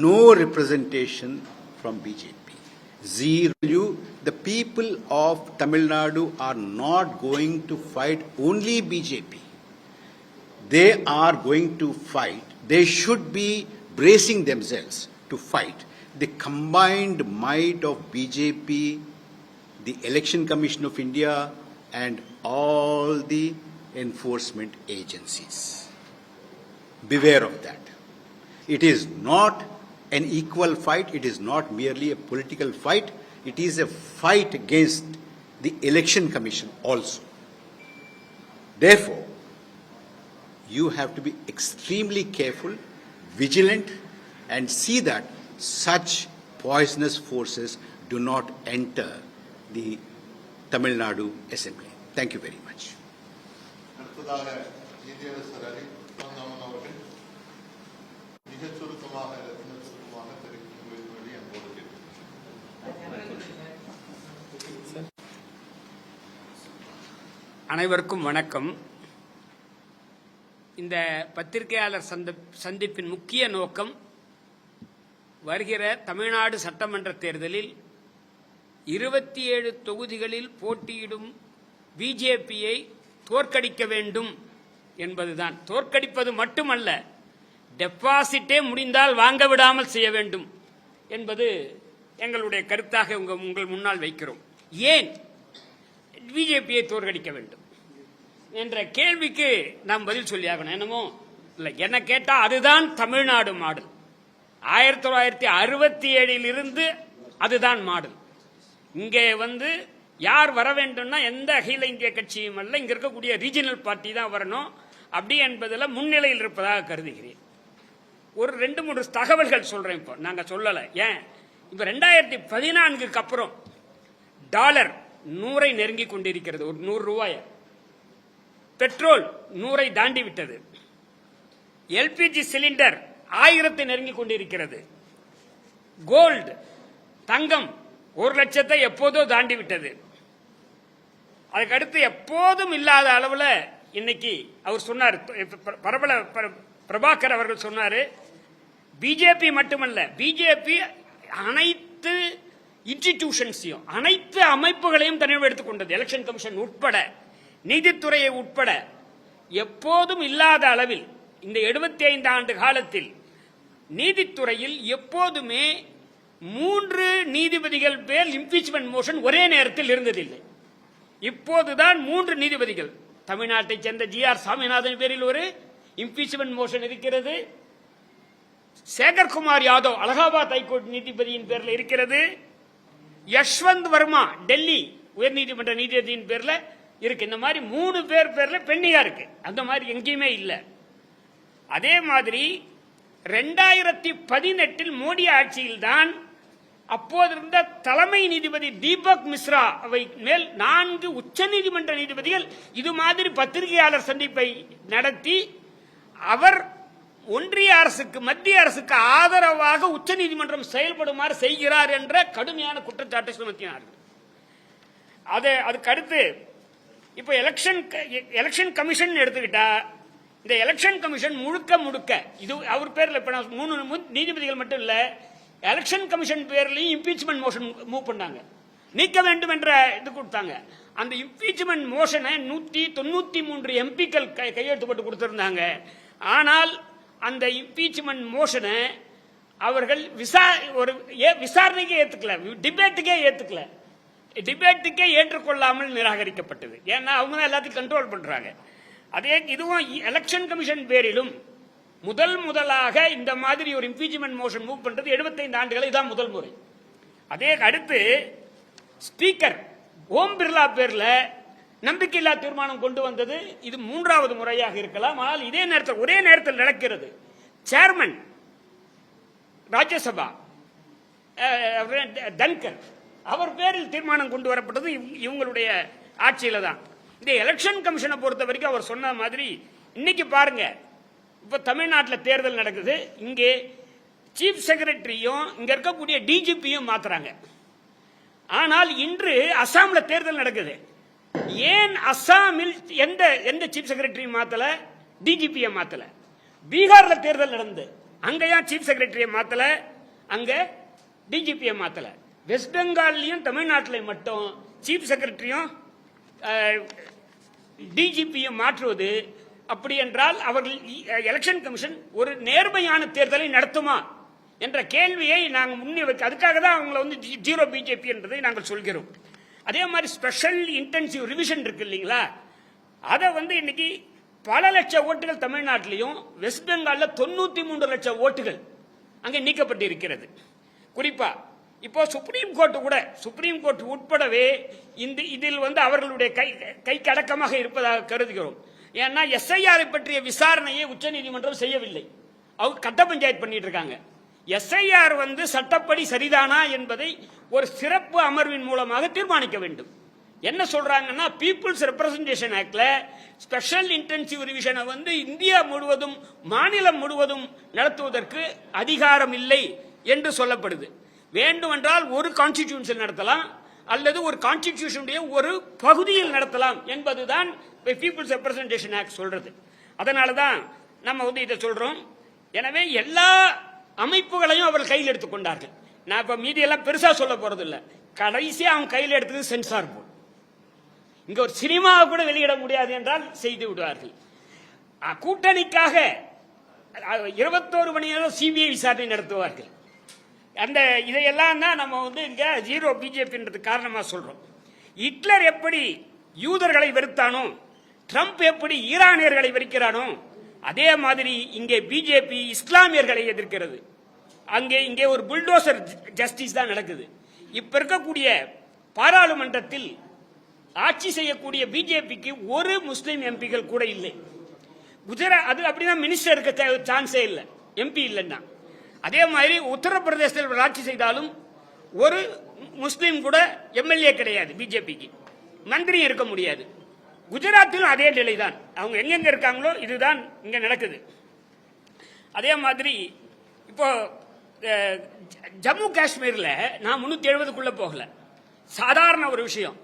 no representation from BJP. Zero. The people of Tamil Nadu are not going to fight only BJP. They are going to fight. They should be bracing themselves to fight the combined might of BJP, the Election Commission of India, and all the enforcement agencies. Beware of that. It is not an equal fight. It is not merely a political fight. It is a fight against the Election Commission also. Therefore, you have to be extremely careful, vigilant, and see that such poisonous forces do not enter the Tamil Nadu Assembly. Thank you very much. அனைவருக்கும் வணக்கம். இந்த பத்திரிகையாளர் சந்திப்பின் முக்கிய நோக்கம் வருகிற தமிழ்நாடு சட்டமன்ற தேர்தலில் 27 தொகுதிகளில் போட்டியிடும் பிஜேபியை தோற்கடிக்க வேண்டும் என்பதுதான். தோற்கடிப்பது மட்டுமல்ல, டெபாசிட்டே முடிந்தால் வாங்க விடாமல் செய்ய வேண்டும் என்பது எங்களுடைய கருத்தாக உங்கள் முன்னால் வைக்கிறோம். ஏன் பிஜேபியை தோற்கடிக்க வேண்டும் என்ற கேள்விக்கு நாம் பதில் சொல்லியாகணும். என்னமோ இல்லை, என்ன கேட்டா அதுதான் தமிழ்நாடு மாடல். 1967 இருந்து அதுதான் மாடல். இங்கே யார் வர வேண்டும்னா எந்த அகில இந்திய கட்சியும் அல்ல, இங்க இருக்கக்கூடிய ரீஜனல் பார்ட்டி தான் வரணும் அப்படி என்பதில் முன்னிலையில் இருப்பதாக கருதுகிறேன். ஒரு 2-3 தகவல்கள் சொல்றேன். இப்போ நாங்க சொல்லல. ஏன் இப்ப 2014க்கு அப்புறம் டாலர் 100 நெருங்கி கொண்டிருக்கிறது. ஒரு 100 ரூபாய். பெட்ரோல் 100 தாண்டி விட்டது. எல்பிஜி சிலிண்டர் 1000 நெருங்கி கொண்டிருக்கிறது. கோல்டு தங்கம் 1 லட்சத்தை எப்போதோ தாண்டி விட்டது. அதுக்கடுத்து எப்போதும் இல்லாத அளவில் இன்னைக்கு அவர் சொன்னார், பிரபல பிரபாகர் அவர்கள் சொன்னாரு, பிஜேபி மட்டுமல்ல, பிஜேபி அனைத்து இன்ஸ்டிடியூஷன்ஸையும் அனைத்து அமைப்புகளையும் தனியாக எடுத்துக்கொண்டது. எலெக்ஷன் கமிஷன் உட்பட, நீதித்துறையை உட்பட எப்போதும் இல்லாத அளவில் இந்த 75 ஆண்டு காலத்தில் நீதித்துறையில் எப்போதுமே 3 நீதிபதிகள் பேர் இம்பீச்மெண்ட் மோஷன் ஒரே நேரத்தில் இருந்ததில்லை. இப்போதுதான் 3 நீதிபதிகள். தமிழ்நாட்டை சேர்ந்த ஜி.ஆர். சாமிநாதன் பேரில் ஒரு இம்பீச்மெண்ட் மோஷன் இருக்கிறது. சேகர்குமார் யாதவ் அலகாபாத் ஹைகோர்ட் நீதிபதியின் பேரில் இருக்கிறது. யஷ்வந்த் வர்மா டெல்லி உயர்நீதிமன்ற நீதிபதியின் பேர்ல இருக்கு. இந்த மாதிரி 3 பேர்ல பெண்ணியா இருக்கு. அந்த மாதிரி எங்கேயுமே இல்லை. அதே மாதிரி 2018 மோடி ஆட்சியில் தான் அப்போது இருந்த தலைமை நீதிபதி தீபக் மிஸ்ரா அவை மேல் 4 உச்ச நீதிமன்ற நீதிபதிகள் இது மாதிரி பத்திரிகையாளர் சந்திப்பை நடத்தி அவர் ஒன்றிய அரசுக்கு, மத்திய அரசுக்கு ஆதரவாக உச்ச நீதிமன்றம் செயல்படுமாறு செய்கிறார் என்ற கடுமையான குற்றச்சாட்டை சுமத்தினார்கள். அதுக்கு அடுத்து இப்ப எலெக்ஷன் கமிஷன் எடுத்துக்கிட்டா, இந்த எலெக்ஷன் கமிஷன் முழுக்க இது அவர் பேர்ல இப்ப 3 நீதிபதிகள் மட்டும் இல்ல, எலெக்ஷன் கமிஷன் பேர்லயும் இம்பீச்மெண்ட் மோஷன் மூவ் பண்ணாங்க. நீக்க வேண்டும் என்ற இது கொடுத்தாங்க. அந்த இம்பீச்மெண்ட் மோஷனை 193 எம்பிக்கள் கையெழுத்து போட்டு கொடுத்திருந்தாங்க. ஆனால் அந்த இம்பீச்மெண்ட் மோஷனை அவர்கள் விசாரணைக்கே ஏத்துக்கல, டிபேட்டுக்கே ஏத்துக்கல. டிபேட்டுக்கே ஏற்றுக்கொள்ளாமல் நிராகரிக்கப்பட்டது. ஏன்னா அவங்க தான் எல்லாத்தையும் கண்ட்ரோல் பண்றாங்க. அதே இதுவும் எலெக்ஷன் கமிஷன் பேரிலும் முதலாக இந்த மாதிரி ஒரு இம்பீச்மெண்ட் மோஷன் மூவ் பண்றது 75 ஆண்டுகள் இதான் முதல் முறை. அதே அடுத்து ஸ்பீக்கர் ஓம் பிர்லா பேர்ல நம்பிக்கையில்லா தீர்மானம் கொண்டு வந்தது இது 3வது முறையாக இருக்கலாம். ஆனால் இதே நேரத்தில் ஒரே நேரத்தில் நடக்கிறது. சேர்மன் ராஜ்யசபா தன்கர் அவர் பேரில் தீர்மானம் கொண்டு வரப்பட்டது இவங்களுடைய ஆட்சியில தான். இந்த எலெக்ஷன் கமிஷனை பொறுத்த வரைக்கும் அவர் சொன்ன மாதிரி இன்னைக்கு பாருங்க, இப்ப தமிழ்நாட்டில் தேர்தல் நடக்குது. இங்கே சீஃப் செக்ரட்டரியும் இங்க இருக்கக்கூடிய டிஜிபியும் மாத்துறாங்க. ஆனால் இன்று அசாம்ல தேர்தல் நடக்குது. ஏன் அசாமில் எந்த சீஃப் செக்ரட்டரி மாத்தல, டிஜிபியை மாத்தல? பீகார்ல தேர்தல் நடந்தது, அங்க ஏன் சீஃப் செக்ரட்டரியை மாத்தல, அங்க டிஜிபியை மாத்தல? வெஸ்ட் பெங்கால்லையும் தமிழ்நாட்டிலையும் மட்டும் சீஃப் செக்ரட்டரியும் டிஜிபியும் மாற்றுவது அப்படி என்றால் அவர்கள் எலெக்ஷன் கமிஷன் ஒரு நேர்மையான தேர்தலை நடத்துமா என்ற கேள்வியை நாங்கள் முன்னே வைக்க, அதுக்காக தான் அவங்களை வந்து ஜீரோ பிஜேபி என்பதை நாங்கள் சொல்கிறோம். அதே மாதிரி ஸ்பெஷல் இன்டென்சிவ் ரிவிஷன் இருக்கு இல்லைங்களா, அதை வந்து இன்னைக்கு பல லட்சம் ஓட்டுகள் தமிழ்நாட்டிலையும் வெஸ்ட் பெங்கால்ல 93 லட்சம் ஓட்டுகள் அங்கே நீக்கப்பட்டிருக்கிறது. குறிப்பா இப்போ சுப்ரீம் கோர்ட் உட்படவே இதில் வந்து அவர்களுடைய கைக்கு அடக்கமாக இருப்பதாக கருதுகிறோம். ஏன்னா எஸ்ஐஆரை பற்றிய விசாரணையை உச்சநீதிமன்றம் செய்யவில்லை, அவங்க கட்ட பஞ்சாயத்து பண்ணிட்டு இருக்காங்க. எஸ்ஐஆர் வந்து சட்டப்படி சரிதானா என்பதை ஒரு சிறப்பு அமர்வின் மூலமாக தீர்மானிக்க வேண்டும். என்ன சொல்றாங்கன்னா, பீப்புள்ஸ் ரெப்ரசன்டேஷன் ஆக்ட்ல ஸ்பெஷல் இன்டென்சிவ் ரிவிஷனை வந்து இந்தியா முழுவதும் மாநிலம் முழுவதும் நடத்துவதற்கு அதிகாரம் இல்லை என்று சொல்லப்படுது. வேண்டுமென்றால் ஒரு கான்ஸ்டிடியூஷன் நடத்தலாம் அல்லது ஒரு கான்ஸ்டிடியூஷனுடைய ஒரு பகுதியில் நடத்தலாம் என்பதுதான் பீப்புள்ஸ் ரெப்ரசன்டேஷன் ஆக்ட் சொல்றது. அதனால தான் நம்ம வந்து இதை சொல்றோம். எனவே எல்லா அமைப்புகளையும் அவர் கையில் எடுத்துக்கொண்டார்கள். நான் இப்ப மீதியெல்லாம் பெருசா சொல்ல போறது இல்ல, கடைசியா அவங்க கையில் எடுத்தது சென்சார் போர்டு. இங்க ஒரு சினிமா கூட வெளியிட முடியாது என்றால் செய்து விடுவார்கள். கூட்டணிக்காக 21 மணி நேரம் சிபிஐ விசாரணை நடத்துவார்கள். அந்த இதையெல்லாம் தான் நம்ம வந்து இங்க ஜீரோ பிஜேபின்றது காரணமா சொல்றோம். ஹிட்லர் எப்படி யூதர்களை வெறுத்தானோ, ட்ரம்ப் எப்படி ஈரானியர்களை வெறுக்கிறானோ, அதே மாதிரி இங்கே பிஜேபி இஸ்லாமியர்களை எதிர்க்கிறது. இங்கே ஒரு புல்டோசர் ஜஸ்டிஸ் தான் நடக்குது. இப்ப இருக்கக்கூடிய பாராளுமன்றத்தில் ஆட்சி செய்யக்கூடிய பிஜேபிக்கு ஒரு முஸ்லிம் எம்பிகள் கூட இல்லை. குஜராத் அது அப்படிதான் மினிஸ்டர் இருக்க சான்ஸே இல்லை, எம்பி இல்லைன்னா. அதே மாதிரி உத்தரப்பிரதேசத்தில் ஆட்சி செய்தாலும் ஒரு முஸ்லீம் கூட எம்எல்ஏ கிடையாது பிஜேபிக்கு, மந்திரி இருக்க முடியாது. குஜராத்திலும் அதே நிலை தான், அவங்க எங்கெங்க இருக்காங்களோ இதுதான் இங்க நடக்குது. அதே மாதிரி இப்போ ஜம்மு காஷ்மீர்ல நான் 370க்குள்ள போகல, சாதாரண ஒரு விஷயம்.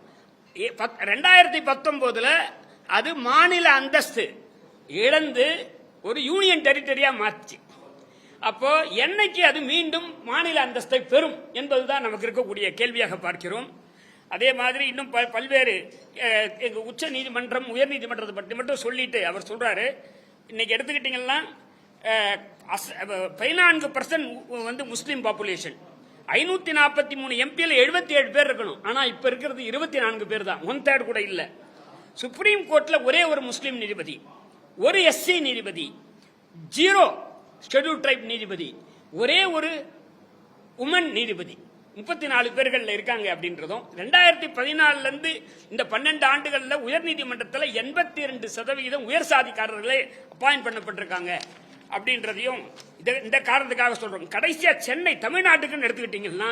2019 அது மாநில அந்தஸ்து இழந்து ஒரு யூனியன் டெரிட்டரியா மாற்றி, அப்போ என்னைக்கு அது மீண்டும் மாநில அந்தஸ்தை பெறும் என்பதுதான் நமக்கு இருக்கக்கூடிய கேள்வியாக பார்க்கிறோம். அதே மாதிரி இன்னும் பல்வேறு எங்க உச்ச நீதிமன்றம் உயர் நீதிமன்றத்தை பற்றி மட்டும் சொல்லிட்டு அவர் சொல்றாரு, இன்னைக்கு எடுத்துக்கிட்டீங்கன்னா 14% வந்து முஸ்லீம் பாப்புலேஷன், 543 எம்பியில் 77 பேர் இருக்கணும். ஆனா இப்ப இருக்கிறது 24 பேர் தான், 1/3 கூட இல்ல. சுப்ரீம் கோர்ட்ல ஒரே ஒரு முஸ்லீம் நீதிபதி, ஒரு எஸ்சி நீதிபதி, 0 ஷெட்யூல் ட்ரைப் நீதிபதி, ஒரே ஒரு உமன் நீதிபதி, 34 பேர்கள் இருக்காங்க. அப்படின்றதும் 2014 இருந்து இந்த 12 ஆண்டுகள்ல உயர் நீதிமன்றத்தில் 82% உயர் சாதிக்காரர்களே அப்பாயிண்ட் பண்ணப்பட்டிருக்காங்க அப்படின்றதையும் இந்த காரணத்துக்காக சொல்றோம். கடைசியா சென்னை தமிழ்நாட்டுக்கு எடுத்துக்கிட்டீங்கன்னா,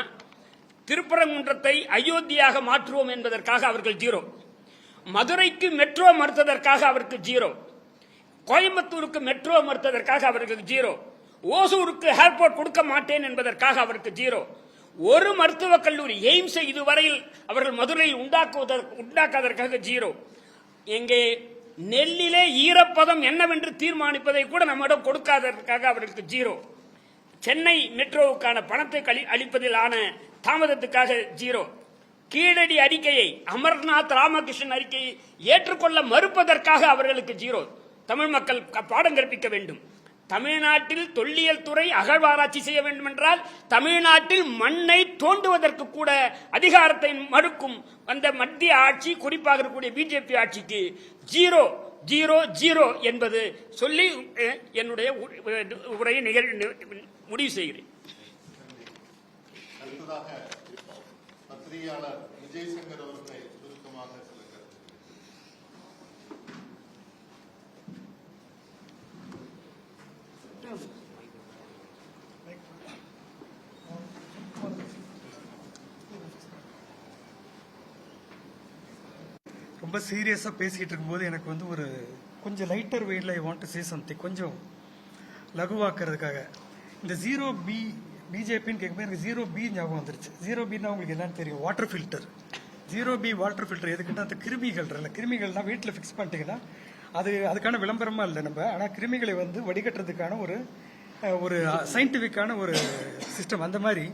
திருப்பரங்குன்றத்தை அயோத்தியாக மாற்றுவோம் என்பதற்காக அவர்கள் 0, மதுரைக்கு மெட்ரோ மறுத்ததற்காக அவருக்கு 0, கோயம்புத்தூருக்கு மெட்ரோ மறுத்ததற்காக அவருக்கு 0, ஓசூருக்கு ஏர்போர்ட் கொடுக்க மாட்டேன் என்பதற்காக அவருக்கு 0, ஒரு மருத்துவக் கல்லூரி எய்ம்ஸை இதுவரையில் அவர்கள் மதுரையில் உண்டாக்காதற்காக 0. எங்கே நெல்லிலே ஈரப்பதம் என்னவென்று தீர்மானிப்பதை கூட நம்மிடம் கொடுக்காததற்காக அவர்களுக்கு 0. சென்னை மெட்ரோவுக்கான பணத்தை அளிப்பதில் ஆன தாமதத்துக்காக 0. கீழடி அறிக்கையை, அமர்நாத் ராமகிருஷ்ணன் அறிக்கையை ஏற்றுக்கொள்ள மறுப்பதற்காக அவர்களுக்கு 0. தமிழ் மக்கள் பாடம் கற்பிக்க வேண்டும். தமிழ்நாட்டில் தொல்லியல் துறை அகழ்வாராய்ச்சி செய்ய வேண்டும் என்றால் தமிழ்நாட்டில் மண்ணை தோண்டுவதற்கு கூட அதிகாரத்தை மறுக்கும் அந்த மத்திய ஆட்சி, குறிப்பாக இருக்கக்கூடிய பிஜேபி ஆட்சிக்கு 0 0 0 என்பது சொல்லி என்னுடைய உரையை முடிவு செய்கிறேன். ரொம்ப சீரியஸாக பேசிகிட்டு இருக்கும்போது எனக்கு வந்து ஒரு கொஞ்சம் லைட்டர் வெயிட்ல I want to say something, கொஞ்சம் லகுவாக்குறதுக்காக. இந்த 0B பிஜேபின்னு கேட்கும்போது எனக்கு 0B ஞாபகம் வந்துருச்சு. 0Bன்னா உங்களுக்கு என்னன்னு தெரியும், water filter. 0B water filter எதுக்குன்னா, அந்த கிருமிகள்னா வீட்டில் ஃபிக்ஸ் பண்ணிட்டீங்கன்னா அதுக்கான விளம்பரமா இல்லை நம்ம, ஆனால் கிருமிகளை வந்து வடிகட்டுறதுக்கான ஒரு ஒரு சயின்டிஃபிக்கான ஒரு சிஸ்டம். அந்த மாதிரி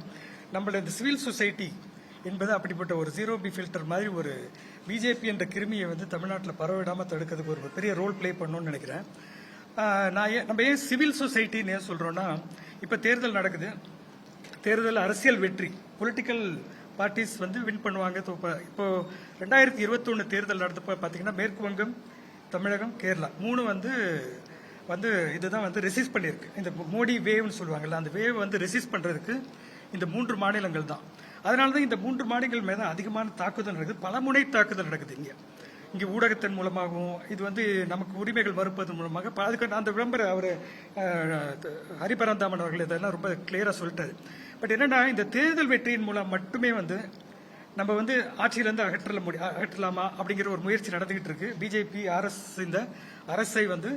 நம்மளோட இந்த சிவில் சொசைட்டி என்பது அப்படிப்பட்ட ஒரு ஜீரோ பி ஃபில்டர் மாதிரி ஒரு பிஜேபி என்ற கிருமியை வந்து தமிழ்நாட்டில் பரவிடாமல் தடுக்கிறதுக்கு ஒரு பெரிய ரோல் ப்ளே பண்ணணும்னு நினைக்கிறேன். நம்ம ஏன் சிவில் சொசைட்டின்னு ஏன் சொல்கிறோன்னா, இப்போ தேர்தல் நடக்குது, தேர்தல் அரசியல் வெற்றி, பொலிட்டிக்கல் பார்ட்டிஸ் வந்து வின் பண்ணுவாங்க. இப்போ 2021 தேர்தல் நடந்தப்போ பார்த்தீங்கன்னா மேற்கு வங்கம், தமிழகம், கேரளா 3 வந்து இதுதான் வந்து ரெசிஸ்ட் பண்ணியிருக்கு. இந்த மோடி வேவ்னு சொல்லுவாங்கல்ல, அந்த வேவ் வந்து ரெசிஸ்ட் பண்ணுறதுக்கு இந்த 3 மாநிலங்கள் தான். அதனால தான் இந்த 3 மாநிலங்கள் மேலே அதிகமான தாக்குதல் நடக்குது, பல முனை தாக்குதல் நடக்குது. இங்கே ஊடகத்தின் மூலமாகவும் இது வந்து நமக்கு உரிமைகள் மறுப்பதன் மூலமாக அதுக்கு அந்த விளம்பரம் அவர் ஹரிபரந்தாமன் அவர்கள் இதெல்லாம் ரொம்ப கிளியராக சொல்லிட்டாரு. பட் என்னன்னா, இந்த தேர்தல் வெற்றியின் மூலம் மட்டுமே வந்து நம்ம வந்து ஆட்சியிலேருந்து அகற்றலாமா அப்படிங்கிற ஒரு முயற்சி நடந்துகிட்டு இருக்கு. பிஜேபி இந்த அரசை வந்து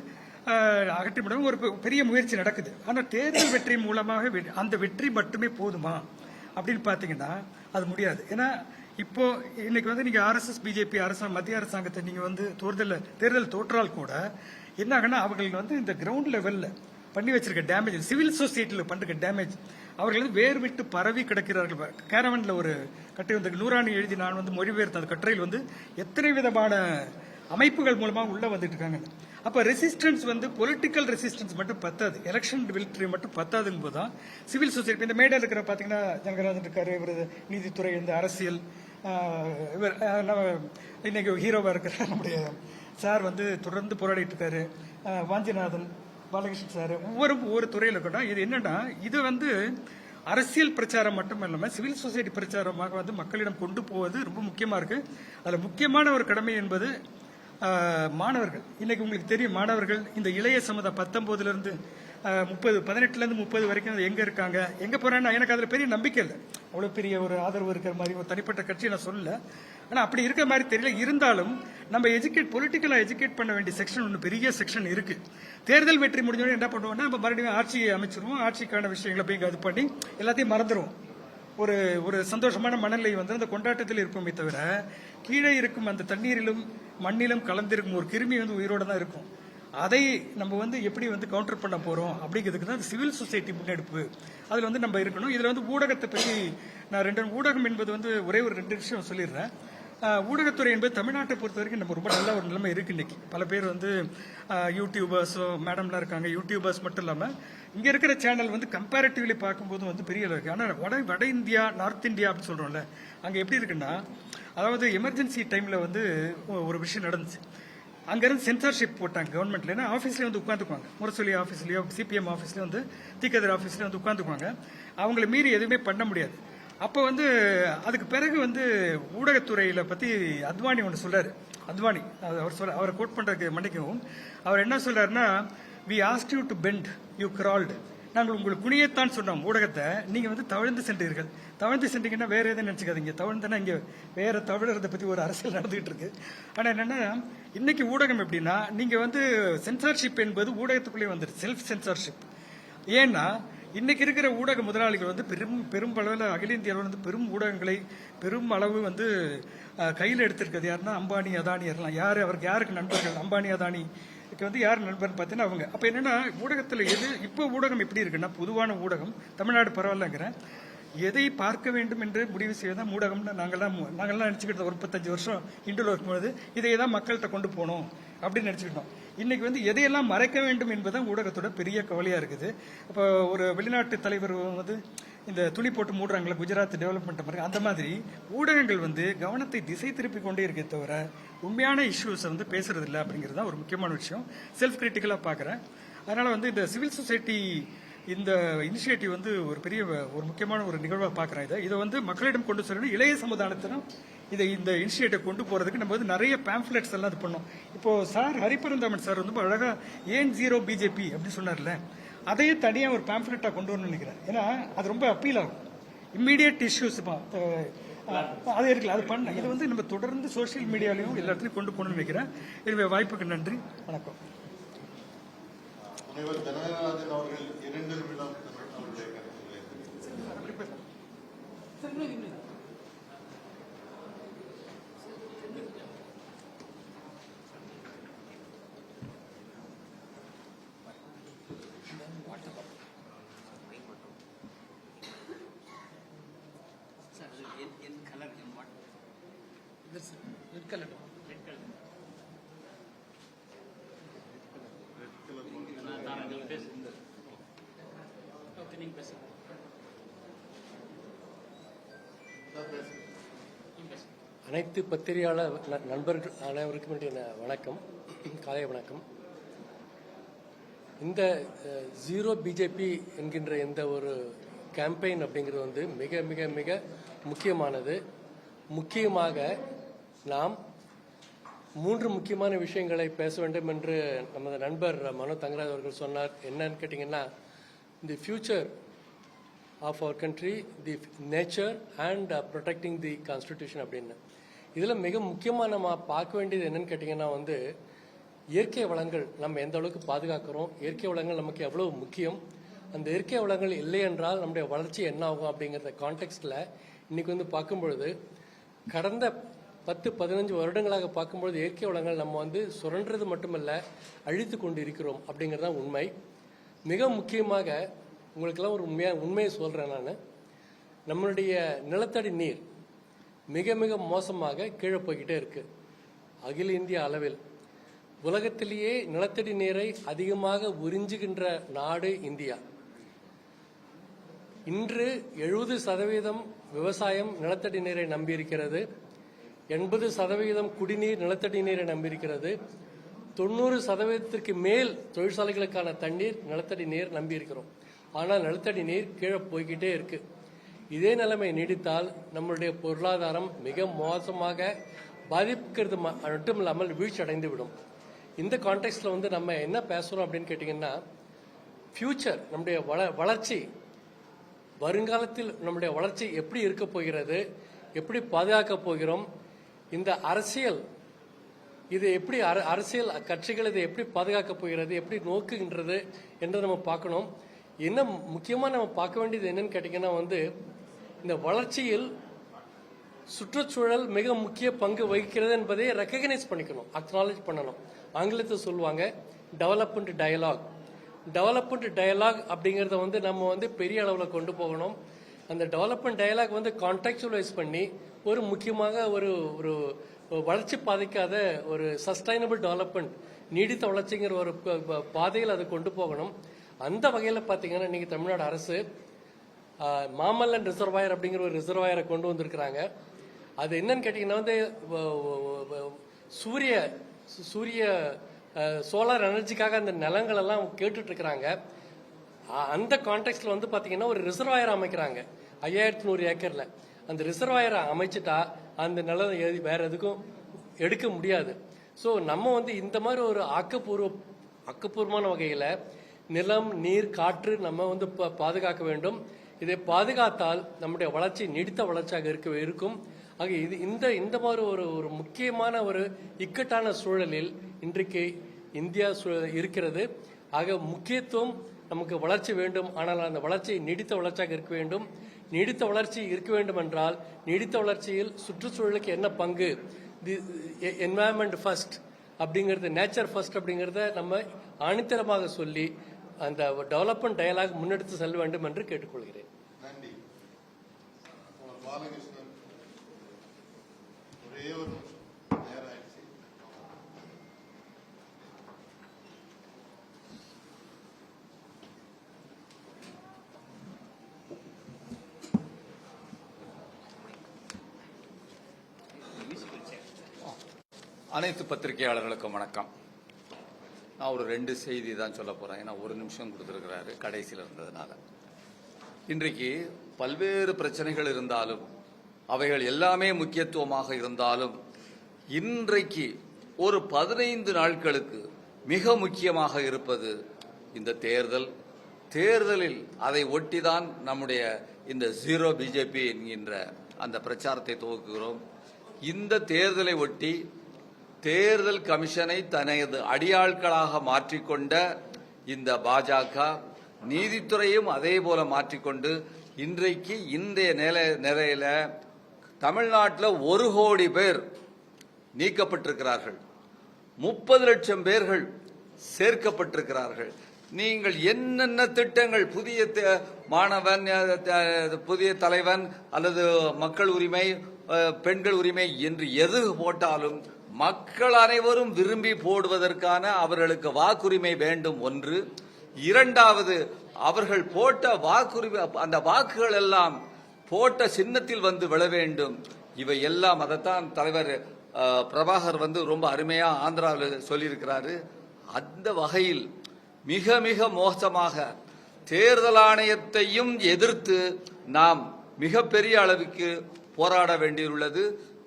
அகற்றிவிட ஒரு பெரிய முயற்சி நடக்குது. ஆனால் தேர்தல் வெற்றியின் மூலமாக அந்த வெற்றி மட்டுமே போதுமா அப்படின்னு பார்த்தீங்கன்னா அது முடியாது. ஏன்னா இப்போ இன்னைக்கு வந்து நீங்க ஆர்எஸ்எஸ் பிஜேபி அரசாங்கம், மத்திய அரசாங்கத்தை நீங்க வந்து தேர்தல் தோற்றால் கூட என்ன ஆகுன்னா, அவர்கள் வந்து இந்த கிரவுண்ட் லெவல்ல பண்ணி வச்சிருக்க டேமேஜ், சிவில் சொசைட்டியில் பண்ற டேமேஜ், அவர்கள் வந்து வேர் விட்டு பரவி கிடக்கிறார்கள். கேரவன்ல ஒரு கட்டுரை வந்து நூறாணி எழுதி நான் வந்து மொழிபெயர்த்த அந்த கட்டுரையில் வந்து எத்தனை விதமான அமைப்புகள் மூலமா உள்ள வந்துட்டு இருக்காங்க. அப்ப ரெசிஸ்டன்ஸ் வந்து பொலிட்டிக்கல் ரெசிஸ்டன்ஸ் மட்டும் பத்தாது, எலெக்ஷன் வில்ட்ரி மட்டும் பத்தாதுங்க போதுதான் சிவில் சொசைட்டி. இந்த மேடையில் இருக்கிற பாத்தீங்கன்னா ஜனகராஜன் இருக்காரு, இவர் நீதித்துறை, இந்த அரசியல், இவர் இன்னைக்கு ஹீரோவா இருக்கிற நம்முடைய சார் வந்து தொடர்ந்து போராடிட்டு இருக்காரு, வாஞ்சிநாதன், பாலகிருஷ்ணன் சார், ஒவ்வொரு துறையில் இருக்கட்டும். இது என்னன்னா, இது வந்து அரசியல் பிரச்சாரம் மட்டும் இல்லாம சிவில் சொசைட்டி பிரச்சாரமாக வந்து மக்களிடம் கொண்டு போவது ரொம்ப முக்கியமா இருக்கு. அதுல முக்கியமான ஒரு கடமை என்பது மாணவர்கள். இன்னைக்கு உங்களுக்கு தெரியும், மாணவர்கள் இந்த இளைய சமுதாயம் 19 இருந்து 18 இருந்து 30 வரைக்கும் எங்க இருக்காங்க, எங்க போறாங்கன்னா எனக்கு அதுல பெரிய நம்பிக்கை இல்லை. அவ்வளவு பெரிய ஒரு ஆதரவு இருக்கிற மாதிரி ஒரு தனிப்பட்ட கட்சியை நான் சொல்லல, ஆனா அப்படி இருக்கிற மாதிரி தெரியல. இருந்தாலும் நம்ம பொலிட்டிக்கலா எஜுகேட் பண்ண வேண்டிய செக்ஷன் ஒன்று, பெரிய செக்ஷன் இருக்கு. தேர்தல் வெற்றி முடிஞ்சோடனே என்ன பண்ணுவோம்னா, நம்ம மறுபடியும் ஆட்சியை அமைச்சிருவோம், ஆட்சிக்கான விஷயங்களை போய் இது பண்ணி எல்லாத்தையும் மறந்துடுவோம். ஒரு சந்தோஷமான மனநிலை வந்து அந்த கொண்டாட்டத்தில் இருப்போமே தவிர, கீழே இருக்கும் அந்த தண்ணீரிலும் மண்ணிலும் கலந்திருக்கும் ஒரு கிருமி வந்து உயிரோட தான் இருக்கும். அதை நம்ம வந்து எப்படி வந்து கவுண்டர் பண்ண போறோம் அப்படிங்கிறதுக்கு தான் சிவில் சொசைட்டி முன்னெடுப்பு. அதுல வந்து நம்ம இருக்கணும். இதுல வந்து ஊடகத்தை பற்றி நான் ஊடகம் என்பது வந்து ஒரே ஒரு 2 விஷயம் சொல்லிடுறேன். ஊடகத்துறை என்பது தமிழ்நாட்டை பொறுத்த வரைக்கும் நம்ம ரொம்ப நல்ல ஒரு நிலைமை இருக்கு. இன்னைக்கு பல பேர் வந்து யூடியூபர்ஸோ மேடம்லாம் இருக்காங்க. யூடியூபர்ஸ் மட்டும் இல்லாம இங்க இருக்கிற சேனல் வந்து கம்பேரிட்டிவ்லி பார்க்கும்போது வந்து பெரிய அளவுக்கு. ஆனா வட இந்தியா, நார்த் இந்தியா அப்படின்னு சொல்றோம்ல, அங்க எப்படி இருக்குன்னா, அதாவது எமர்ஜென்சி டைம்ல வந்து ஒரு விஷயம் நடந்துச்சு. அங்கிருந்து சென்சார்ஷிப் போட்டாங்க கவர்மெண்ட்ல. ஏன்னா ஆஃபீஸ்லேயே வந்து உட்காந்துக்குவாங்க, முரசொலி ஆஃபீஸ்லயோ சிபிஎம் ஆஃபீஸ்லயோ வந்து தீக்கதிர் ஆஃபீஸ்லயோ வந்து உட்காந்துக்குவாங்க. அவங்கள மீறி எதுவுமே பண்ண முடியாது. அப்போ வந்து அதுக்கு பிறகு வந்து ஊடகத்துறையில பத்தி அத்வானி ஒன்று சொல்றாரு. அத்வானி அவரை கோட் பண்றதுக்கு மன்னிக்கவும், அவர் என்ன சொல்றாருன்னா, we ask you to bend, you crawled. நாங்கள் உங்களுக்கு குனியத்தான் சொன்னோம் ஊடகத்தை, நீங்க வந்து தவழ்ந்து சென்றீர்கள். தவழ்ந்து சென்றீங்கன்னா வேற எதுவும் நினைச்சுக்காதீங்க. தவழ்ந்துன்னா இங்க வேற தவழறதை பத்தி ஒரு அரசியல் நடந்துகிட்டு இருக்கு. ஆனா என்னன்னா, இன்னைக்கு ஊடகம் எப்படின்னா, நீங்க வந்து சென்சார்ஷிப் என்பது ஊடகத்துக்குள்ளே வந்துருச்சு, செல்ஃப் சென்சார்ஷிப். ஏன்னா இன்னைக்கு இருக்கிற ஊடக முதலாளிகள் வந்து பெரும்பளவில் அகில இந்தியாவில் வந்து பெரும் ஊடகங்களை பெரும் அளவு வந்து கையில் எடுத்திருக்கிறது யாருன்னா அம்பானி, அதானி எல்லாம். அவருக்கு யாருக்கு நண்பர்கள்? அம்பானி, அதானி வந்து யார் நண்பர்னு பார்த்தீங்கன்னா அவங்க. அப்ப என்னன்னா, ஊடகத்தில் இப்போ ஊடகம் எப்படி இருக்குன்னா, பொதுவான ஊடகம் தமிழ்நாடு பரவாயில்லங்கிறேன், எதை பார்க்க வேண்டும் என்று முடிவு செய்வதான் ஊடகம்னு நாங்கள்லாம் நினைச்சுக்கிட்டோம். ஒரு 35 வருஷம் இண்டுல இருக்கும்போது இதை தான் மக்கள்கிட்ட கொண்டு போகணும் அப்படின்னு நினைச்சுக்கிட்டோம். இன்னைக்கு வந்து எதையெல்லாம் மறைக்க வேண்டும் என்பதுதான் ஊடகத்தோட பெரிய கவலையா இருக்குது. இப்போ ஒரு வெளிநாட்டு தலைவர் வந்து இந்த துணி போட்டு மூடுறாங்களா, குஜராத் டெவலப்மெண்ட் மாதிரி, அந்த மாதிரி ஊடகங்கள் வந்து கவனத்தை திசை திருப்பி கொண்டே இருக்கே தவிர உண்மையான இஷ்யூஸை வந்து பேசுறது இல்லை அப்படிங்கிறது தான் ஒரு முக்கியமான விஷயம். செல்ஃப் கிரிட்டிக்கலா பாக்குறேன். அதனால வந்து இந்த சிவில் சொசைட்டி இந்த இனிஷியேட்டிவ் வந்து ஒரு முக்கியமான ஒரு நிகழ்வாக பார்க்குறேன். இதை வந்து மக்களிடம் கொண்டு சொல்லணும். இளைய சமுதாயத்திலும் இந்த இனிஷியேட்டிவ் கொண்டு போறதுக்கு நம்ம வந்து நிறைய பேம்ப்ளெட்ஸ் எல்லாம் இது பண்ணோம். இப்போ சார் ஹரிபரந்தாமன் சார் வந்து அழகா ஏன் ஜீரோ பிஜேபி அப்படின்னு சொன்னார்ல, அதையே தனியாக ஒரு பேம்ப்ளெட்டா கொண்டு வரணும்னு நினைக்கிறேன். ஏன்னா அது ரொம்ப அப்பீல் ஆகும். இம்மீடியட் இஷ்யூஸ் அது இருக்குல்ல, அது பண்ண இது வந்து நம்ம தொடர்ந்து சோசியல் மீடியாலையும் எல்லா இடத்துலையும் கொண்டு போகணும்னு நினைக்கிறேன். எனவே வாய்ப்புக்கு நன்றி, வணக்கம். ஜனகராஜன் அவர்கள் 2 நிமிடம் அவருடைய கருத்துக்களை அனைத்து பத்திரிகையாளர் நண்பர்கள் அனைவருக்கும் வேண்டிய வணக்கம், காலை வணக்கம். இந்த ஜீரோ பிஜேபி என்கின்ற இந்த ஒரு கேம்பெயின் அப்படிங்கிறது வந்து மிக மிக மிக முக்கியமானது. முக்கியமாக நாம் 3 முக்கியமான விஷயங்களை பேச வேண்டும் என்று நமது நண்பர் மனோ தங்கராஜ் அவர்கள் சொன்னார். என்னன்னு கேட்டிங்கன்னா, the future of our country, the nature and protecting the constitution அப்படின்னு. இதில் மிக முக்கியமாக நம்ம பார்க்க வேண்டியது என்னன்னு கேட்டிங்கன்னா வந்து, இயற்கை வளங்கள் நம்ம எந்த அளவுக்கு பாதுகாக்கிறோம், இயற்கை வளங்கள் நமக்கு எவ்வளவு முக்கியம், அந்த இயற்கை வளங்கள் இல்லை என்றால் நம்முடைய வளர்ச்சி என்ன ஆகும் அப்படிங்கிறத கான்டெக்ஸ்டில் இன்னைக்கு வந்து பார்க்கும்பொழுது, கடந்த 10-15 வருடங்களாக பார்க்கும்பொழுது இயற்கை வளங்கள் நம்ம வந்து சுரண்டுறது மட்டுமல்ல, அழித்து கொண்டு இருக்கிறோம் அப்படிங்கிறது தான் உண்மை. மிக முக்கியமாக உங்களுக்கெல்லாம் ஒரு உண்மையை சொல்கிறேன் நான். நம்மளுடைய நிலத்தடி நீர் மிக மிக மோசமாக கீழே போய்கிட்டே இருக்கு. அகில இந்திய அளவில் உலகத்திலேயே நிலத்தடி நீரை அதிகமாக உறிஞ்சுகின்ற நாடு இந்தியா. இன்று 70% விவசாயம் நிலத்தடி நீரை நம்பியிருக்கிறது, 80% குடிநீர் நிலத்தடி நீரை நம்பியிருக்கிறது, 90% மேல் தொழிற்சாலைகளுக்கான தண்ணீர் நிலத்தடி நீர் நம்பியிருக்கிறோம். ஆனால் நிலத்தடி நீர் கீழே போய்கிட்டே இருக்கு. இதே நிலைமை நீடித்தால் நம்மளுடைய பொருளாதாரம் மிக மோசமாக பாதிக்கிறது மட்டும் இல்லாமல் வீழ்ச்சி அடைந்து விடும். இந்த கான்டெக்ட்ல வந்து நம்ம என்ன பேசுறோம் அப்படின்னு கேட்டீங்கன்னா, ஃபியூச்சர் நம்முடைய வளர்ச்சி, வருங்காலத்தில் நம்முடைய வளர்ச்சி எப்படி இருக்க போகிறது, எப்படி பாதுகாக்க போகிறோம், இந்த அரசியல் இது எப்படி அரசியல் கட்சிகள் இதை எப்படி பாதுகாக்க போகிறது, எப்படி நோக்குகின்றது என்று நம்ம பார்க்கணும். என்ன முக்கியமாக நம்ம பார்க்க வேண்டியது என்னன்னு கேட்டீங்கன்னா வந்து, இந்த வளர்ச்சியில் சுற்றுச்சூழல் மிக முக்கிய பங்கு வகிக்கிறது என்பதை ரெக்கக்னைஸ் பண்ணிக்கணும், அக்னாலேஜ் பண்ணணும். ஆங்கிலத்தில் சொல்லுவாங்க டெவலப்மெண்ட் டயலாக். டெவலப்மெண்ட் டயலாக் அப்படிங்கிறத வந்து நம்ம வந்து பெரிய அளவில் கொண்டு போகணும். அந்த டெவலப்மெண்ட் டயலாக் வந்து கான்டெக்சுவலைஸ் பண்ணி ஒரு முக்கியமாக ஒரு ஒரு வளர்ச்சி பாதிக்காத ஒரு சஸ்டைனபிள் டெவலப்மெண்ட், நீடித்த வளர்ச்சிங்கிற ஒரு பாதையில் அதை கொண்டு போகணும். அந்த வகையில் பார்த்தீங்கன்னா இன்னைக்கு தமிழ்நாடு அரசு மாமல்லன் ரிசர்வாயர் அப்படிங்கிற ஒரு ரிசர்வாயரை கொண்டு வந்திருக்கிறாங்க. அது என்னன்னு கேட்டீங்கன்னா வந்து சூரிய சோலார் எனர்ஜிக்காக அந்த நிலங்கள் எல்லாம் கேட்டுட்டு இருக்கிறாங்க. அந்த கான்டெக்ட்ல வந்து பாத்தீங்கன்னா ஒரு ரிசர்வாயர் அமைக்கிறாங்க 5100 ஏக்கர்ல. அந்த ரிசர்வாயரை அமைச்சிட்டா அந்த நிலம் வேற எதுக்கும் எடுக்க முடியாது. ஸோ நம்ம வந்து இந்த மாதிரி ஒரு ஆக்கப்பூர்வமான வகையில நிலம், நீர், காற்று நம்ம வந்து பாதுகாக்க வேண்டும். இதை பாதுகாத்தால் நம்முடைய வளர்ச்சி நீடித்த வளர்ச்சியாக இருக்கும். ஆக இது இந்த மாதிரி ஒரு முக்கியமான ஒரு இக்கட்டான சூழலில் இன்றைக்கு இந்தியா இருக்கிறது. ஆக முக்கியத்துவம் நமக்கு வளர்ச்சி வேண்டும், ஆனால் அந்த வளர்ச்சி நீடித்த வளர்ச்சியாக இருக்க வேண்டும். நீடித்த வளர்ச்சி இருக்க வேண்டும் என்றால் நீடித்த வளர்ச்சியில் சுற்றுச்சூழலுக்கு என்ன பங்கு, தி என்வாயன்மெண்ட் ஃபர்ஸ்ட் அப்படிங்கிறது, நேச்சர் ஃபர்ஸ்ட் அப்படிங்கிறத நம்ம ஆணித்தரமாக சொல்லி அந்த டெவலப்மெண்ட் டயலாக் முன்னெடுத்து செல்ல வேண்டும் என்று கேட்டுக்கொள்கிறேன். நன்றி. பாலகிருஷ்ணன், ஒரே ஒரு நேரம் ஆயிடுச்சு. அனைத்து பத்திரிகையாளர்களுக்கும் வணக்கம். நான் ஒரு 2 செய்தி தான் சொல்ல போறேன். ஏன்னா 1 நிமிஷம் கொடுத்திருக்கிறாரு கடைசியில் இருந்ததுனால. இன்றைக்கு பல்வேறு பிரச்சனைகள் இருந்தாலும், அவைகள் எல்லாமே முக்கியத்துவமாக இருந்தாலும், இன்றைக்கு ஒரு 15 நாட்களுக்கு மிக முக்கியமாக இருப்பது இந்த தேர்தல். தேர்தலில் அதை ஒட்டிதான் நம்முடைய இந்த ஜீரோ பிஜேபி என்கின்ற அந்த பிரச்சாரத்தை துவக்குகிறோம். இந்த தேர்தலை ஒட்டி தேர்தல் கமிஷனை தனது அடியாட்களாக மாற்றிக்கொண்ட இந்த பாஜக, நீதித்துறையும் அதே போல மாற்றிக்கொண்டு இன்றைக்கு இன்றைய நிலையில தமிழ்நாட்டில் 1 கோடி பேர் நீக்கப்பட்டிருக்கிறார்கள், 30 லட்சம் பேர்கள் சேர்க்கப்பட்டிருக்கிறார்கள். நீங்கள் என்னென்ன திட்டங்கள் புதிய மாணவன், புதிய தலைவன் அல்லது மக்கள் உரிமை, பெண்கள் உரிமை என்று எது போட்டாலும் மக்கள் அனைவரும் விரும்பி போடுவதற்கான அவர்களுக்கு வாக்குரிமை வேண்டும். ஒன்று. இரண்டாவது, அவர்கள் போட்ட வாக்குரிமை, அந்த வாக்குகள் எல்லாம் போட்ட சின்னத்தில் வந்து விழ வேண்டும். இவை எல்லாம் அதைத்தான் தலைவர் பிரபாகர் ரொம்ப அருமையா ஆந்திராவில் சொல்லியிருக்கிறாரு. அந்த வகையில் மிக மிக மோசமாக தேர்தல் ஆணையத்தையும் எதிர்த்து நாம் மிகப்பெரிய அளவுக்கு போராட வேண்டியுள்ளது.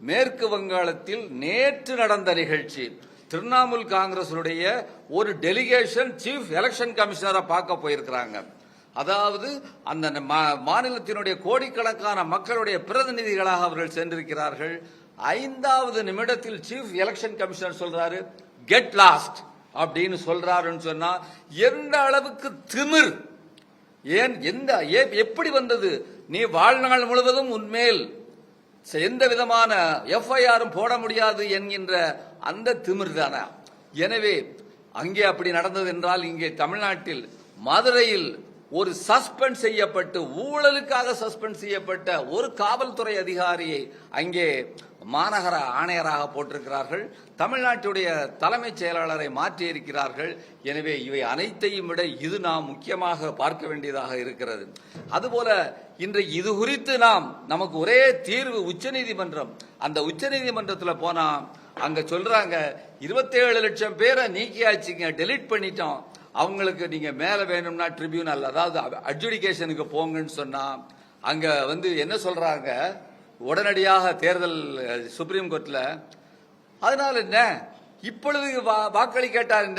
மேற்கு வங்காளத்தில் நேற்று நடந்த நிகழ்ச்சி, திரிணாமுல் காங்கிரசுடைய ஒரு டெலிகேஷன் சீஃப் எலெக்ஷன் கமிஷனரை பார்க்க போயிருக்கிறாங்க. அதாவது அந்த மாநிலத்தினுடைய கோடிக்கணக்கான மக்களுடைய பிரதிநிதிகளாக அவர்கள் சென்றிருக்கிறார்கள். 5வது நிமிடத்தில் சீஃப் எலெக்ஷன் கமிஷனர் சொல்றாரு கெட் லாஸ்ட் அப்படின்னு சொல்றாருன்னு சொன்னா எந்த அளவுக்கு திமிர், ஏன் எப்படி வந்தது? நீ வாழ்நாள் முழுவதும் உன்மேல் எந்த விதமான எஃப்ஐஆரும் போட முடியாது என்கின்ற அந்த திமிர் தானா? எனவே அங்கே அப்படி நடந்தது என்றால், இங்கே தமிழ்நாட்டில் மதுரையில் ஒரு சஸ்பெண்ட் செய்யப்பட்டு, ஊழலுக்காக சஸ்பெண்ட் செய்யப்பட்ட ஒரு காவல்துறை அதிகாரியை அங்கே மாநகர ஆணையராக போட்டிருக்கிறார்கள். தமிழ்நாட்டுடைய தலைமைச் செயலாளரை மாற்றி இருக்கிறார்கள். எனவே இவை அனைத்தையும் விட இது நாம் முக்கியமாக பார்க்க வேண்டியதாக இருக்கிறது. அதுபோல இன்றைக்கு இது குறித்து நமக்கு ஒரே தீர்வு உச்சநீதிமன்றம். அந்த உச்சநீதிமன்றத்தில் போனா அங்க சொல்றாங்க 27 லட்சம் பேரை நீக்கியாச்சுங்க, டெலீட் பண்ணிட்டோம், அவங்களுக்கு நீங்க மேல வேணும்னா ட்ரிபியூனல், அதாவது அட்ஜுடிகேஷனுக்கு போங்கன்னு சொன்னா அங்க என்ன சொல்றாங்க, உடனடியாக தேர்தல் சுப்ரீம் கோர்ட்ல, அதனால என்ன இப்பொழுது வாக்களி கேட்டார்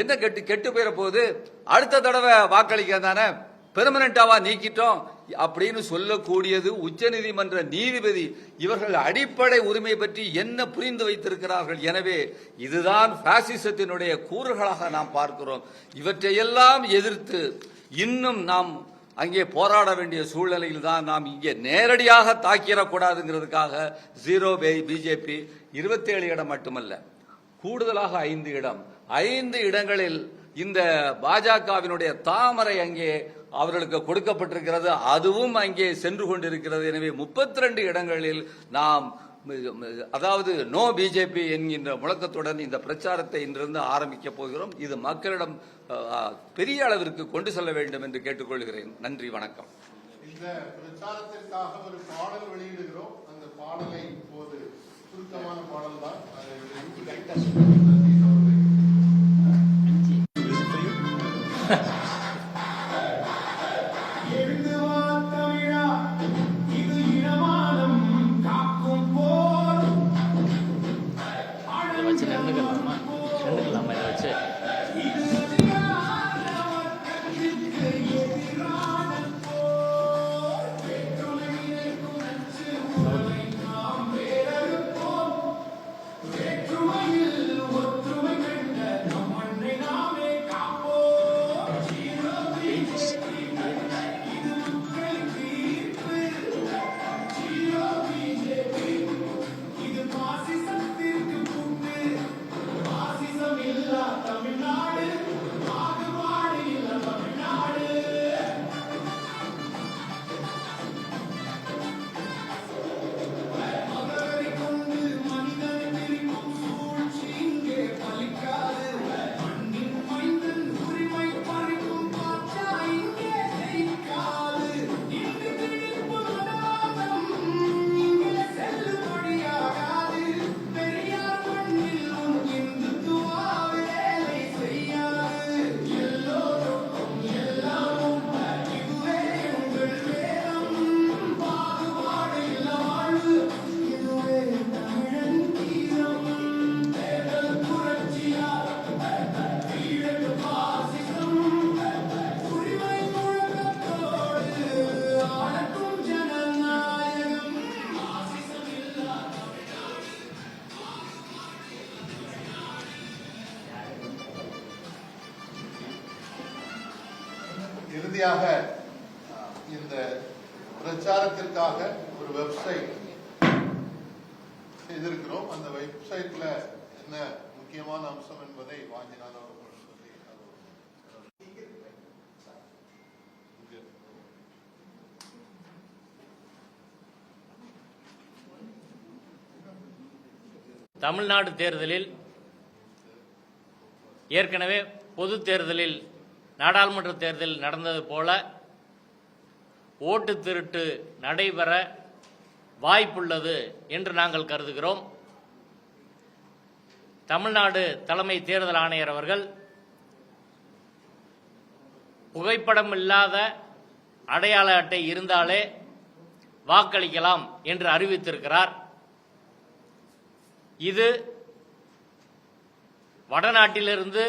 என்ன கெட்டு போயிட போகுது, அடுத்த தடவை வாக்களிக்க தானே, பெர்மனண்டாவா நீக்கிட்டோம் அப்படின்னு சொல்லக்கூடியது உச்சநீதிமன்ற நீதிபதி. இவர்கள் அடிப்படை உரிமை பற்றி என்ன புரிந்து வைத்திருக்கிறார்கள்? எனவே இதுதான் பாசிசத்தினுடைய கூறுகளாக நாம் பார்க்கிறோம். இவற்றையெல்லாம் எதிர்த்து இன்னும் நாம் அங்கே போராட வேண்டிய சூழ்நிலையில் தான் நாம் இங்கே நேரடியாக தாக்கிடக்கூடாதுங்கிறதுக்காக 0 பிஜேபி 27 இடம் மட்டுமல்ல, கூடுதலாக 5 இடம், 5 இடங்களில் இந்த பாஜகவினுடைய தாமரை அங்கே அவர்களுக்கு கொடுக்கப்பட்டிருக்கிறது, அதுவும் அங்கே சென்று கொண்டிருக்கிறது. எனவே 32 இடங்களில் நாம், அதாவது நோ பிஜேபி என்கின்ற முழக்கத்துடன் இந்த பிரச்சாரத்தை இன்றிருந்து ஆரம்பிக்க போகிறோம். இது மக்களிடம் பெரிய அளவிற்கு கொண்டு செல்ல வேண்டும் என்று கேட்டுக்கொள்கிறேன். நன்றி, வணக்கம். இந்த பிரச்சாரத்திற்காக ஒரு பாடல் வெளியிடுகிறோம். அந்த பாடலை இப்போது சுருக்கமான பாடல் தான். இறுதியாக இந்த பிரச்சாரத்திற்காக ஒரு வெப்சைட் செய்திருக்கிறோம். அந்த வெப்சைட்ல என்ன முக்கியமான அம்சம் என்பதை வாங்கினால் தமிழ்நாடு தேர்தலில் ஏற்கனவே பொது தேர்தலில் நாடாளுமன்ற தேர்தலில் நடந்தது போல ஓட்டு திருட்டு நடைபெற வாய்ப்புள்ளது என்று நாங்கள் கருதுகிறோம். தமிழ்நாடு தலைமை தேர்தல் ஆணையர் அவர்கள் புகைப்படம் இல்லாத அடையாள அட்டை இருந்தாலே வாக்களிக்கலாம் என்று அறிவித்திருக்கிறார். இது வடநாட்டிலிருந்து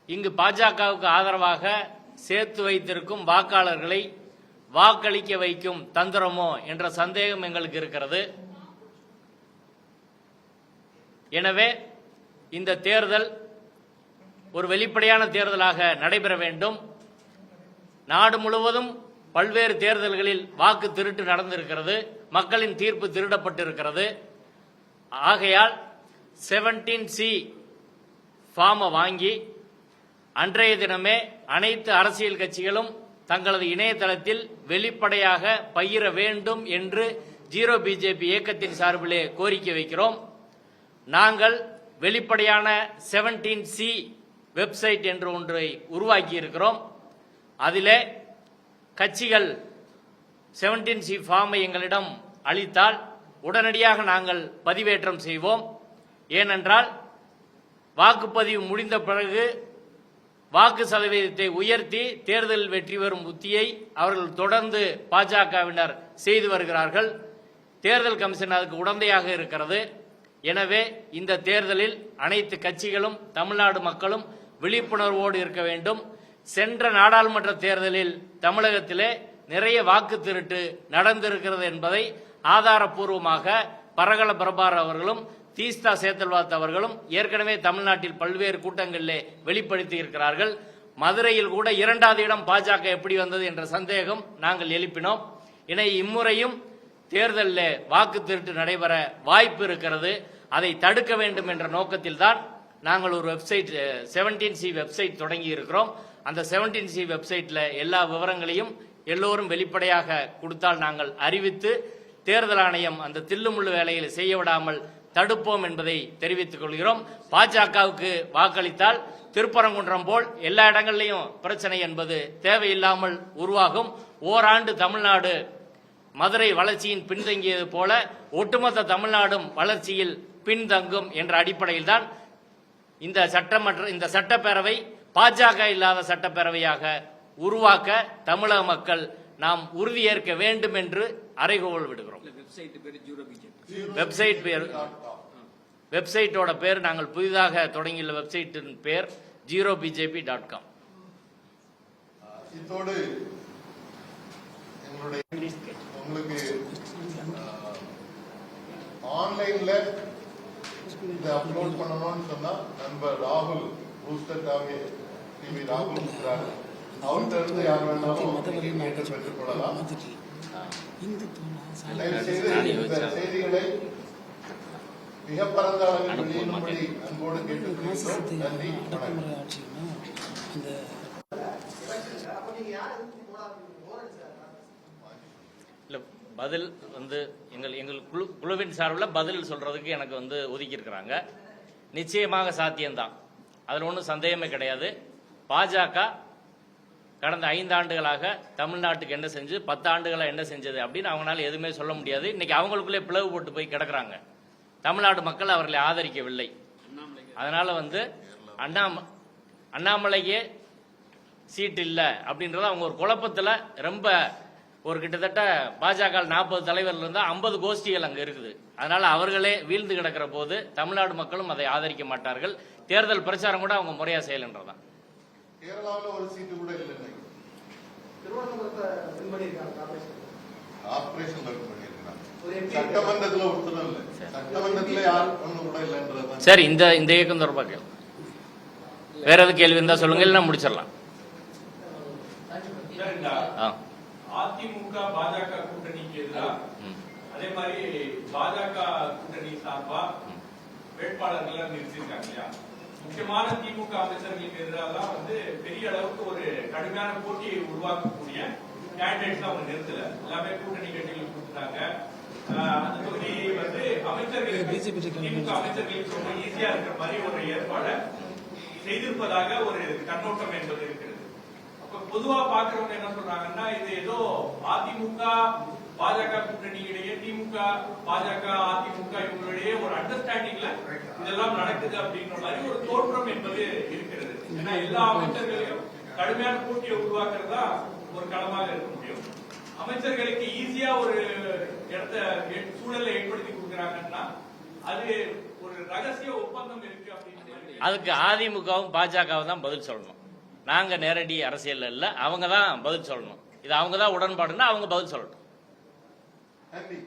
இங்கு பாஜகவுக்கு ஆதரவாக சேர்த்து வைத்திருக்கும் வாக்காளர்களை வாக்களிக்க வைக்கும் தந்திரமோ என்ற சந்தேகம் எங்களுக்கு இருக்கிறது. எனவே இந்த தேர்தல் ஒரு வெளிப்படையான தேர்தலாக நடைபெற வேண்டும். நாடு முழுவதும் பல்வேறு தேர்தல்களில் வாக்கு திருட்டு நடந்திருக்கிறது, மக்களின் தீர்ப்பு திருடப்பட்டிருக்கிறது. ஆகையால் 17C ஃபார்மை வாங்கி அன்றைய தினமே அனைத்து அரசியல் கட்சிகளும் தங்களது இணையதளத்தில் வெளிப்படையாக பகிர வேண்டும் என்று ஜீரோ பிஜேபி இயக்கத்தின் சார்பிலே கோரிக்கை வைக்கிறோம். நாங்கள் வெளிப்படையான 17C வெப்சைட் என்று ஒன்றை உருவாக்கி இருக்கிறோம். அதிலே கட்சிகள் 17C ஃபார்மை எங்களிடம் அளித்தால் உடனடியாக நாங்கள் பதிவேற்றம் செய்வோம். ஏனென்றால் வாக்குப்பதிவு முடிந்த பிறகு வாக்கு சதவீதத்தை உயர்த்தி தேர்தலில் வெற்றி பெறும் உத்தியை அவர்கள் தொடர்ந்து பாஜகவினர் செய்து வருகிறார்கள். தேர்தல் கமிஷன் அதுக்கு உடந்தையாக இருக்கிறது. எனவே இந்த தேர்தலில் அனைத்து கட்சிகளும் தமிழ்நாடு மக்களும் விழிப்புணர்வோடு இருக்க வேண்டும். சென்ற நாடாளுமன்ற தேர்தலில் தமிழகத்திலே நிறைய வாக்கு திருட்டு நடந்திருக்கிறது என்பதை ஆதாரப்பூர்வமாக பரகல பிரபார் அவர்களும் தீஸ்தா சேத்தல்வாத் அவர்களும் ஏற்கனவே தமிழ்நாட்டில் பல்வேறு கூட்டங்களிலே வெளிப்படுத்தி இருக்கிறார்கள். மதுரையில் கூட 2வது இடம் பாஜக எப்படி வந்தது என்ற சந்தேகம் நாங்கள் எழுப்பினோம். எனவே இம்முறையும் தேர்தலில் வாக்கு திருட்டு நடைபெற வாய்ப்பு இருக்கிறது. அதை தடுக்க வேண்டும் என்ற நோக்கத்தில் தான் நாங்கள் ஒரு வெப்சைட் 17C வெப்சைட் தொடங்கி இருக்கிறோம். அந்த 17C வெப்சைட்ல எல்லா விவரங்களையும் எல்லோரும் வெளிப்படையாக கொடுத்தால் நாங்கள் அறிவித்து தேர்தல் ஆணையம் அந்த தில்லுமுள்ளு வேலைகளை செய்ய விடாமல் தடுப்போம் என்பதை தெரிவித்துக் கொள்கிறோம். பாஜகவுக்கு வாக்களித்தால் திருப்பரங்குன்றம் போல் எல்லா இடங்களிலும் பிரச்சனை என்பது தேவையில்லாமல் உருவாகும். ஓராண்டு தமிழ்நாடு மதுரை வளர்ச்சியின் பின்தங்கியது போல ஒட்டுமொத்த தமிழ்நாடும் வளர்ச்சியில் பின்தங்கும் என்ற அடிப்படையில் தான் இந்த சட்டப்பேரவை பாஜக இல்லாத சட்டப்பேரவையாக உருவாக்க தமிழக மக்கள் நாம் உறுதியேற்க வேண்டும் என்று அறைகோல் விடுகிறோம். வெப்சைட்டோட பேர் நாங்கள் புதிதாக தொடங்கியுள்ள வெப்சைட்டின் பேர் zerobjp.com. இதோடு எங்களுடைய உங்களுக்கு ஆன்லைன்ல இதை அப்லோட் பண்ணணும்னு சொன்னா நண்பர் ராகுல் பூஸ்டர் டிவி ராகுல் இருக்கிறார். அவர்கிட்ட இருந்து யார் வேணாலும் பெற்றுக் கொள்ளலாம். இந்த செய்திகளை மிக பரந்த அளவில் வெளியிடும்படி அன்போடு கேட்டுக்கொள்கிறோம். நன்றி, பதில் எங்கள் குழுவின் சார்பில் பதில் சொல்றதுக்கு எனக்கு ஒதுக்கி இருக்கிறாங்க. நிச்சயமாக சாத்தியம்தான், அதில் ஒன்றும் சந்தேகமே கிடையாது. பாஜக கடந்த 5 ஆண்டுகளாக தமிழ்நாட்டுக்கு என்ன செஞ்சு 10 ஆண்டுகளாக என்ன செஞ்சது அப்படின்னு அவங்களால எதுவுமே சொல்ல முடியாது. இன்னைக்கு அவங்களுக்குள்ளே பிளவு போட்டு போய் கிடக்குறாங்க. தமிழ்நாடு மக்கள் அவர்களை ஆதரிக்கவில்லை. அதனால அண்ணாமலையே சீட் இல்லை அப்படின்றத அவங்க ஒரு குழப்பத்தில் ரொம்ப ஒரு கிட்டத்தட்ட பாஜக 40 தலைவர்கள் இருந்தால் 50 கோஷ்டிகள் அங்கே இருக்குது. அதனால அவர்களே வீழ்ந்து கிடக்கிற போது தமிழ்நாடு மக்களும் அதை ஆதரிக்க மாட்டார்கள். தேர்தல் பிரச்சாரம் கூட அவங்க முறையா செய்யலன்றதான். கேரளாவில் ஒரு சீட்டு கூட இல்லை. சட்டமன்றத்தில் ஒருத்தரும் இல்லை. சட்டமன்றத்தில் யாரும் ஒண்ணு கூட இல்லைன்றதான். சரி, இந்த இயக்கம் தொடர்பாக கேள்வி வேற எது கேள்வி இருந்தா சொல்லுங்க, இல்லைன்னா முடிச்சிடலாம். அதிமுக பாஜக கூட்டணிக்கு எதிராக அதே மாதிரி பாஜக கூட்டணி சார்பா வேட்பாளர்கள் நிறுத்திருக்காங்க இல்லையா? முக்கியமான திமுக அமைச்சர்களுக்கு எதிராக பெரிய அளவுக்கு ஒரு கடுமையான போட்டியை உருவாக்கக்கூடிய கேண்டிடேட்ஸ் அவங்க நிறுத்தல. எல்லாமே கூட்டணி கட்சிகள் கொடுத்துட்டாங்க. அந்த தொகுதி வந்து அமைச்சர்களுக்கு திமுக அமைச்சர்களுக்கு ரொம்ப ஈஸியா இருக்கிற மாதிரி ஒரு ஏற்பாடை செய்திருப்பதாக ஒரு கண்ணோட்டம் என்பது இருக்கிறது. அப்ப பொதுவா பாக்குறவங்க என்ன சொல்றாங்கன்னா, இது ஏதோ அதிமுக பாஜக கூட்டணியிடையே, திமுக பாஜக அதிமுக இவங்களுடைய ஒரு அண்டர்ஸ்டாண்டிங்ல இதெல்லாம் நடக்குது அப்படின்ற மாதிரி ஒரு தோற்றம் என்பது இருக்கிறது. ஏன்னா எல்லா அமைச்சர்களையும் கடுமையான போட்டியை உருவாக்குறதா ஒரு களமாக இருக்க முடியும். அமைச்சர்களுக்கு ஈஸியா ஒரு இடத்த சூழலை ஏற்படுத்தி கொடுக்குறாங்கன்னா அது ஒரு ரகசிய ஒப்பந்தம் இருக்கு அப்படின்னு. அதுக்கு அதிமுகவும் பாஜகவும் தான் பதில் சொல்லணும். நாங்க நேரடி அரசியல் இல்ல, அவங்க தான் பதில் சொல்லணும். இது அவங்க தான் உடன்பாடுன்னா அவங்க பதில் சொல்லணும். நன்றி.